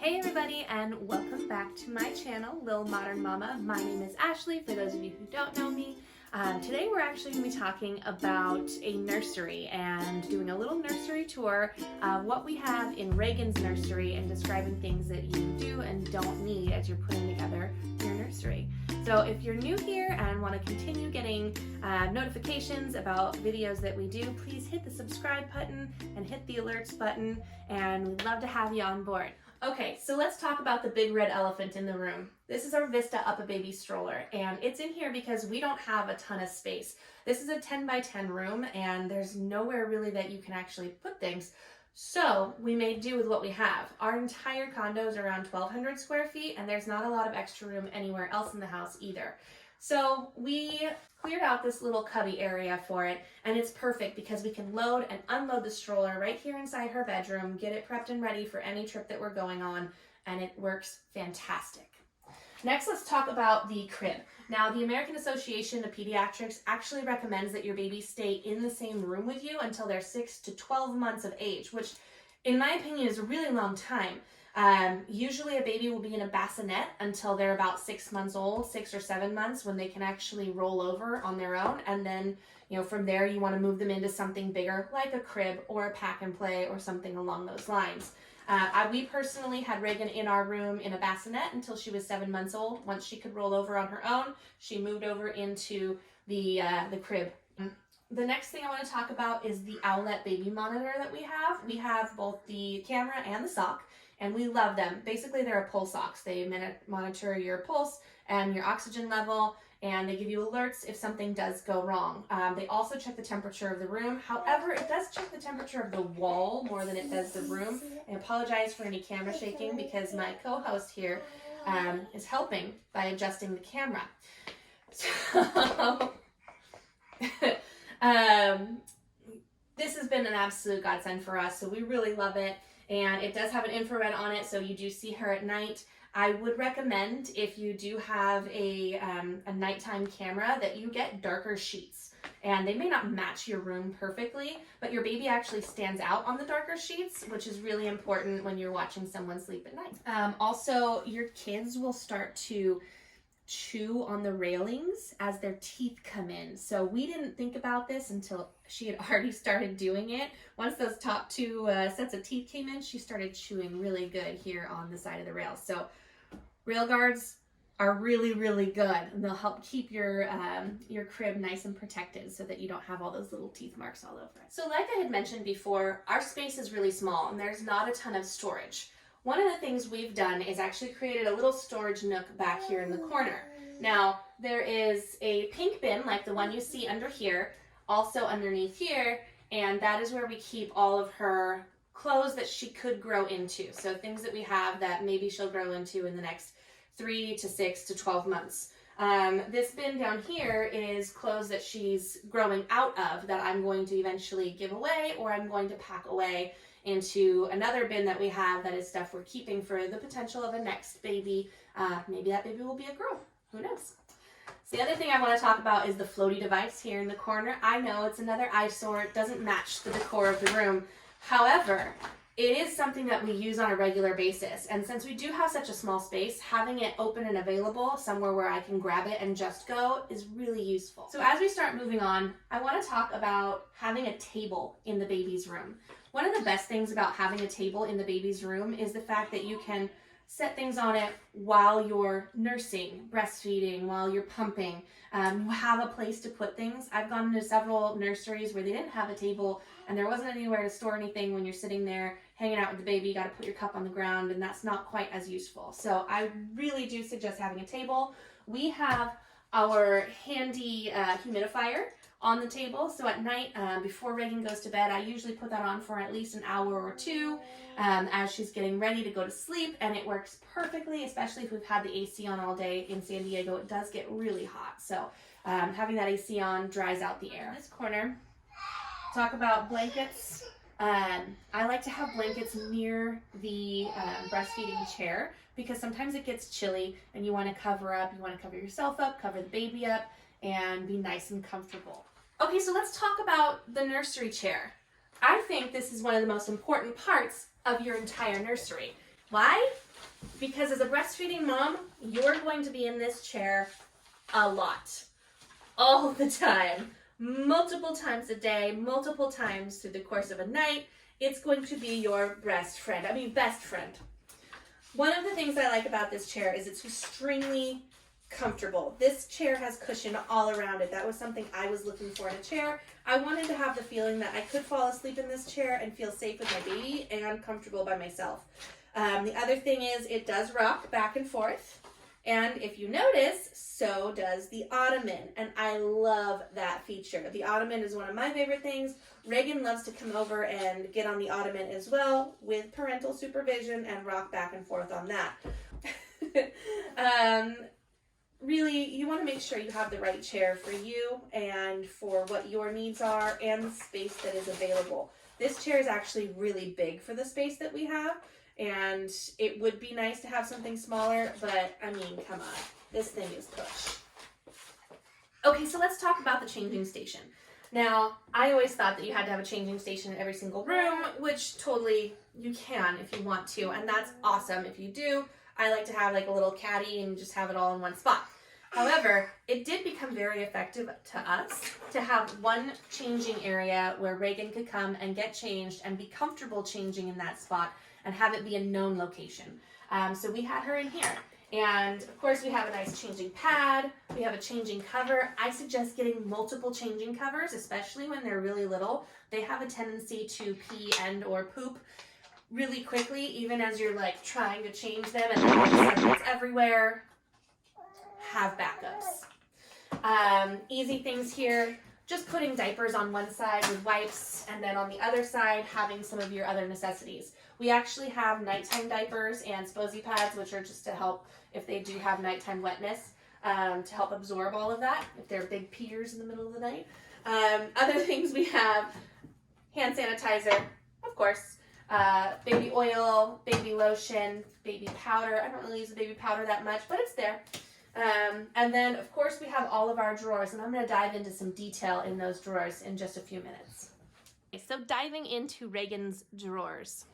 Hey everybody, and welcome back to my channel, Lil Modern Mama. My name is Ashley, for those of you who don't know me. Today we're actually going to be talking about a nursery and doing a little nursery tour of what we have in Reagan's nursery and describing things that you do and don't need as you're putting together your nursery. So if you're new here and want to continue getting notifications about videos that we do, please hit the subscribe button and hit the alerts button, and we'd love to have you on board. Okay, so let's talk about the big red elephant in the room. This is our Vista Up-A-Baby stroller, and it's in here because we don't have a ton of space. This is a 10 by 10 room, and there's nowhere really that you can actually put things. So we made do with what we have. Our entire condo is around 1,200 square feet, and there's not a lot of extra room anywhere else in the house either. So we cleared out this little cubby area for it, and it's perfect because we can load and unload the stroller right here inside her bedroom, get it prepped and ready for any trip that we're going on, and it works fantastic. Next, let's talk about the crib. Now, the American Association of Pediatrics actually recommends that your babies stay in the same room with you until they're 6 to 12 months of age, which in my opinion is a really long time. Usually a baby will be in a bassinet until they're about 6 months old, 6 or 7 months, when they can actually roll over on their own. And then, from there you want to move them into something bigger like a crib or a pack and play or something along those lines. We personally had Reagan in our room in a bassinet until she was 7 months old. Once she could roll over on her own, she moved over into the crib. The next thing I want to talk about is the Owlet baby monitor that we have. We have both the camera and the sock, and we love them. Basically, they're a pulse ox. They monitor your pulse and your oxygen level, and they give you alerts if something does go wrong. They also check the temperature of the room. However, it does check the temperature of the wall more than it does the room. I apologize for any camera shaking because my co-host here is helping by adjusting the camera. So, this has been an absolute godsend for us, so we really love it. And it does have an infrared on it, so you do see her at night. I would recommend, if you do have a nighttime camera, that you get darker sheets. And they may not match your room perfectly, but your baby actually stands out on the darker sheets, which is really important when you're watching someone sleep at night. Also, your kids will start to chew on the railings as their teeth come in. So we didn't think about this until she had already started doing it. Once those top two sets of teeth came in, she started chewing really good here on the side of the rail. So rail guards are really, really good, and they'll help keep your crib nice and protected so that you don't have all those little teeth marks all over it. So like I had mentioned before, our space is really small and there's not a ton of storage. One of the things we've done is actually created a little storage nook back here in the corner. Now, there is a pink bin like the one you see under here, also underneath here, and that is where we keep all of her clothes that she could grow into. So things that we have that maybe she'll grow into in the next 3 to 6 to 12 months. This bin down here is clothes that she's growing out of that I'm going to eventually give away, or I'm going to pack away into another bin that we have that is stuff we're keeping for the potential of a next baby. Maybe that baby will be a girl. Who knows? So the other thing I want to talk about is the floaty device here in the corner. I know it's another eyesore. It doesn't match the decor of the room. However, it is something that we use on a regular basis. And since we do have such a small space, having it open and available somewhere where I can grab it and just go is really useful. So as we start moving on, I want to talk about having a table in the baby's room. One of the best things about having a table in the baby's room is the fact that you can set things on it while you're nursing, breastfeeding, while you're pumping. You have a place to put things. I've gone into several nurseries where they didn't have a table and there wasn't anywhere to store anything when you're sitting there hanging out with the baby. You got to put your cup on the ground, and that's not quite as useful. So I really do suggest having a table. We have our handy humidifier on the table, so at night before Reagan goes to bed, I usually put that on for at least an hour or two as she's getting ready to go to sleep, and it works perfectly, especially if we've had the AC on all day in San Diego. It does get really hot, so having that AC on dries out the air. In this corner, talk about blankets. I like to have blankets near the breastfeeding chair because sometimes it gets chilly and you want to cover up, you want to cover yourself up, cover the baby up, and be nice and comfortable. Okay, so let's talk about the nursery chair. I think this is one of the most important parts of your entire nursery. Why? because as a breastfeeding mom, you're going to be in this chair a lot, all the time, multiple times a day, multiple times through the course of a night. It's going to be your best friend. One of the things I like about this chair is it's extremely comfortable. This chair has cushion all around it. That was something I was looking for in a chair. I wanted to have the feeling that I could fall asleep in this chair and feel safe with my baby and comfortable by myself. The other thing is it does rock back and forth. And if you notice, so does the Ottoman. And I love that feature. The Ottoman is one of my favorite things. Reagan loves to come over and get on the Ottoman as well with parental supervision and rock back and forth on that. Really, you want to make sure you have the right chair for you and for what your needs are and the space that is available. This chair is actually really big for the space that we have, and it would be nice to have something smaller, but I mean, come on, this thing is push. Okay, so let's talk about the changing station. Now, I always thought that you had to have a changing station in every single room, which totally you can if you want to, and that's awesome if you do. I like to have like a little caddy and just have it all in one spot. However, it did become very effective to us to have one changing area where Reagan could come and get changed and be comfortable changing in that spot and have it be a known location. So we had her in here. And of course we have a nice changing pad, we have a changing cover. I suggest getting multiple changing covers, especially when they're really little. They have a tendency to pee and or poop really quickly, even as you're like trying to change them and it's everywhere. Have backups. Easy things here, just putting diapers on one side with wipes, and then on the other side having some of your other necessities. We actually have nighttime diapers and sposy pads, which are just to help if they do have nighttime wetness, to help absorb all of that if they're big peers in the middle of the night. Other things we have, hand sanitizer, of course, baby oil, baby lotion, baby powder. I don't really use the baby powder that much, but it's there. And then, of course, we have all of our drawers, and I'm going to dive into some detail in those drawers in just a few minutes. Okay, so diving into Reagan's drawers.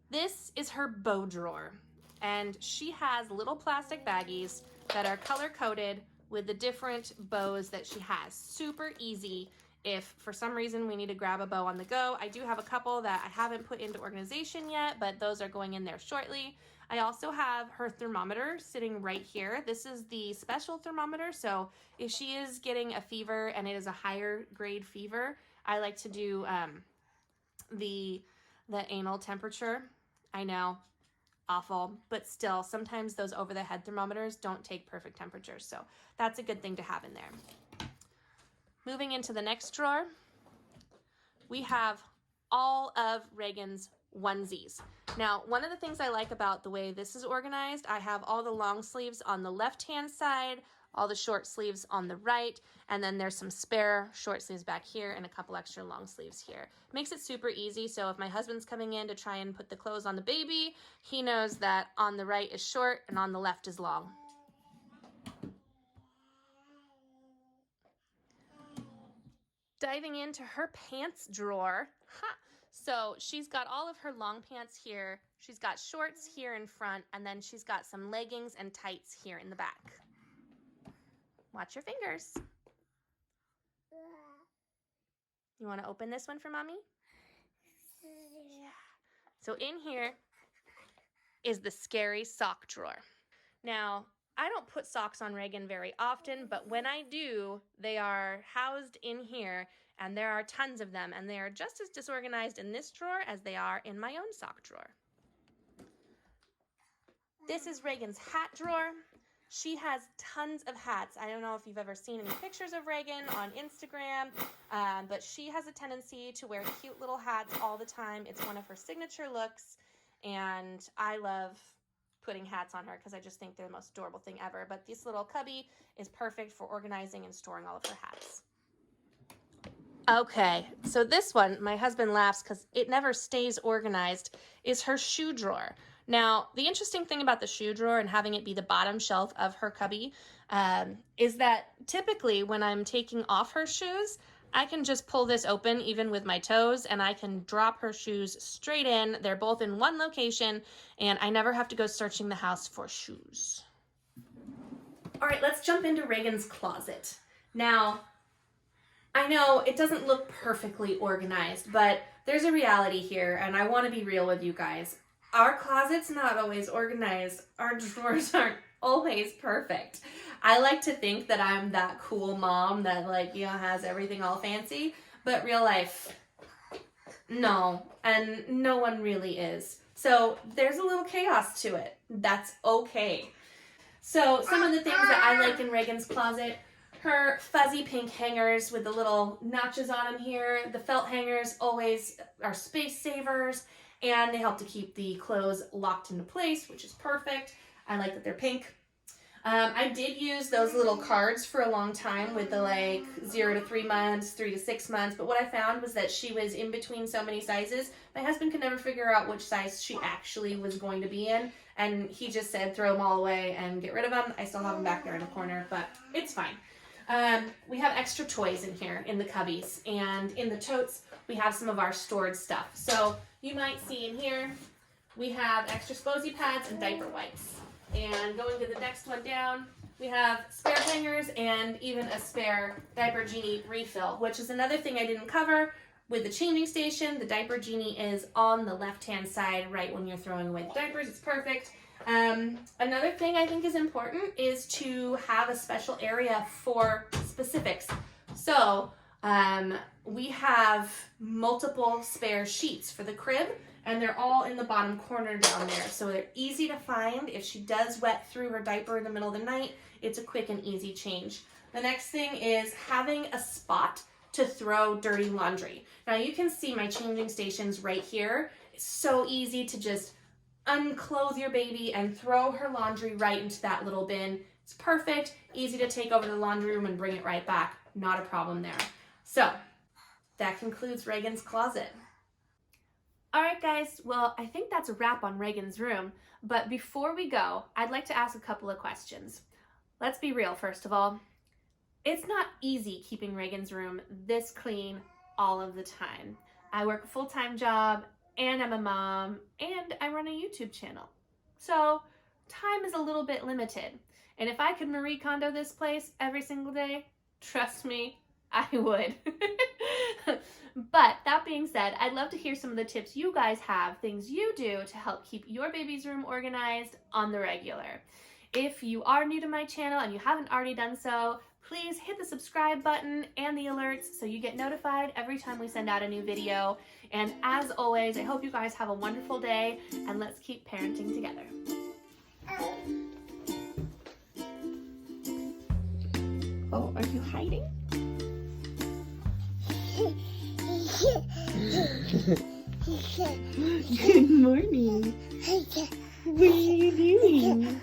This is her bow drawer, and she has little plastic baggies that are color-coded with the different bows that she has. Super easy if for some reason we need to grab a bow on the go. I do have a couple that I haven't put into organization yet, but those are going in there shortly. I also have her thermometer sitting right here. This is the special thermometer, so if she is getting a fever and it is a higher grade fever, I like to do the anal temperature. I know, awful, but still, sometimes those over-the-head thermometers don't take perfect temperatures, so that's a good thing to have in there. Moving into the next drawer, we have all of Reagan's onesies. Now, one of the things I like about the way this is organized, I have all the long sleeves on the left-hand side, all the short sleeves on the right, and then there's some spare short sleeves back here and a couple extra long sleeves here. Makes it super easy, so if my husband's coming in to try and put the clothes on the baby, he knows that on the right is short and on the left is long. Diving into her pants drawer. So she's got all of her long pants here, she's got shorts here in front, and then she's got some leggings and tights here in the back. Watch your fingers. You want to open this one for mommy? Yeah. So in here is the scary sock drawer. Now, I don't put socks on Reagan very often, but when I do, they are housed in here, and there are tons of them, and they are just as disorganized in this drawer as they are in my own sock drawer. This is Reagan's hat drawer. She has tons of hats. I don't know if you've ever seen any pictures of Reagan on Instagram, but she has a tendency to wear cute little hats all the time. It's one of her signature looks, and I love putting hats on her because I just think they're the most adorable thing ever. But this little cubby is perfect for organizing and storing all of her hats. Okay, so this one, my husband laughs because it never stays organized, is her shoe drawer. Now, the interesting thing about the shoe drawer and having it be the bottom shelf of her cubby is that typically when I'm taking off her shoes, I can just pull this open even with my toes, and I can drop her shoes straight in. They're both in one location, and I never have to go searching the house for shoes. All right, let's jump into Reagan's closet. Now, I know it doesn't look perfectly organized, but there's a reality here, and I want to be real with you guys. Our closet's not always organized. Our drawers aren't always perfect. I like to think that I'm that cool mom that, like, you know, has everything all fancy, but real life, no, and no one really is. So there's a little chaos to it. That's okay. So some of the things that I like in Reagan's closet: her fuzzy pink hangers with the little notches on them here. The felt hangers always are space savers, and they help to keep the clothes locked into place, which is perfect. I like that they're pink. I did use those little cards for a long time with the like 0 to 3 months, 3 to 6 months, but what I found was that she was in between so many sizes. My husband could never figure out which size she actually was going to be in, and he just said throw them all away and get rid of them. I still have them back there in the corner, but it's fine. We have extra toys in here in the cubbies, and in the totes we have some of our stored stuff. So you might see in here we have extra Sposy pads and diaper wipes. And going to the next one down, we have spare hangers and even a spare diaper genie refill, which is another thing I didn't cover. With the changing station, the diaper genie is on the left-hand side right when you're throwing away the diapers. It's perfect. Another thing I think is important is to have a special area for specifics. So we have multiple spare sheets for the crib, and they're all in the bottom corner down there. So they're easy to find. If she does wet through her diaper in the middle of the night, it's a quick and easy change. The next thing is having a spot to throw dirty laundry. Now you can see my changing stations right here. It's so easy to just unclothe your baby and throw her laundry right into that little bin. It's perfect, easy to take over to the laundry room and bring it right back. Not a problem there. So that concludes Reagan's closet. All right, guys, well, I think that's a wrap on Reagan's room, but before we go, I'd like to ask a couple of questions. Let's be real, first of all. It's not easy keeping Reagan's room this clean all of the time. I work a full-time job, and I'm a mom, and I run a YouTube channel. So time is a little bit limited, and if I could Marie Kondo this place every single day, trust me, I would. But that being said, I'd love to hear some of the tips you guys have, things you do to help keep your baby's room organized on the regular. If you are new to my channel and you haven't already done so, please hit the subscribe button and the alerts so you get notified every time we send out a new video. And as always, I hope you guys have a wonderful day, and let's keep parenting together. Oh, are you hiding? Good morning. What are you doing?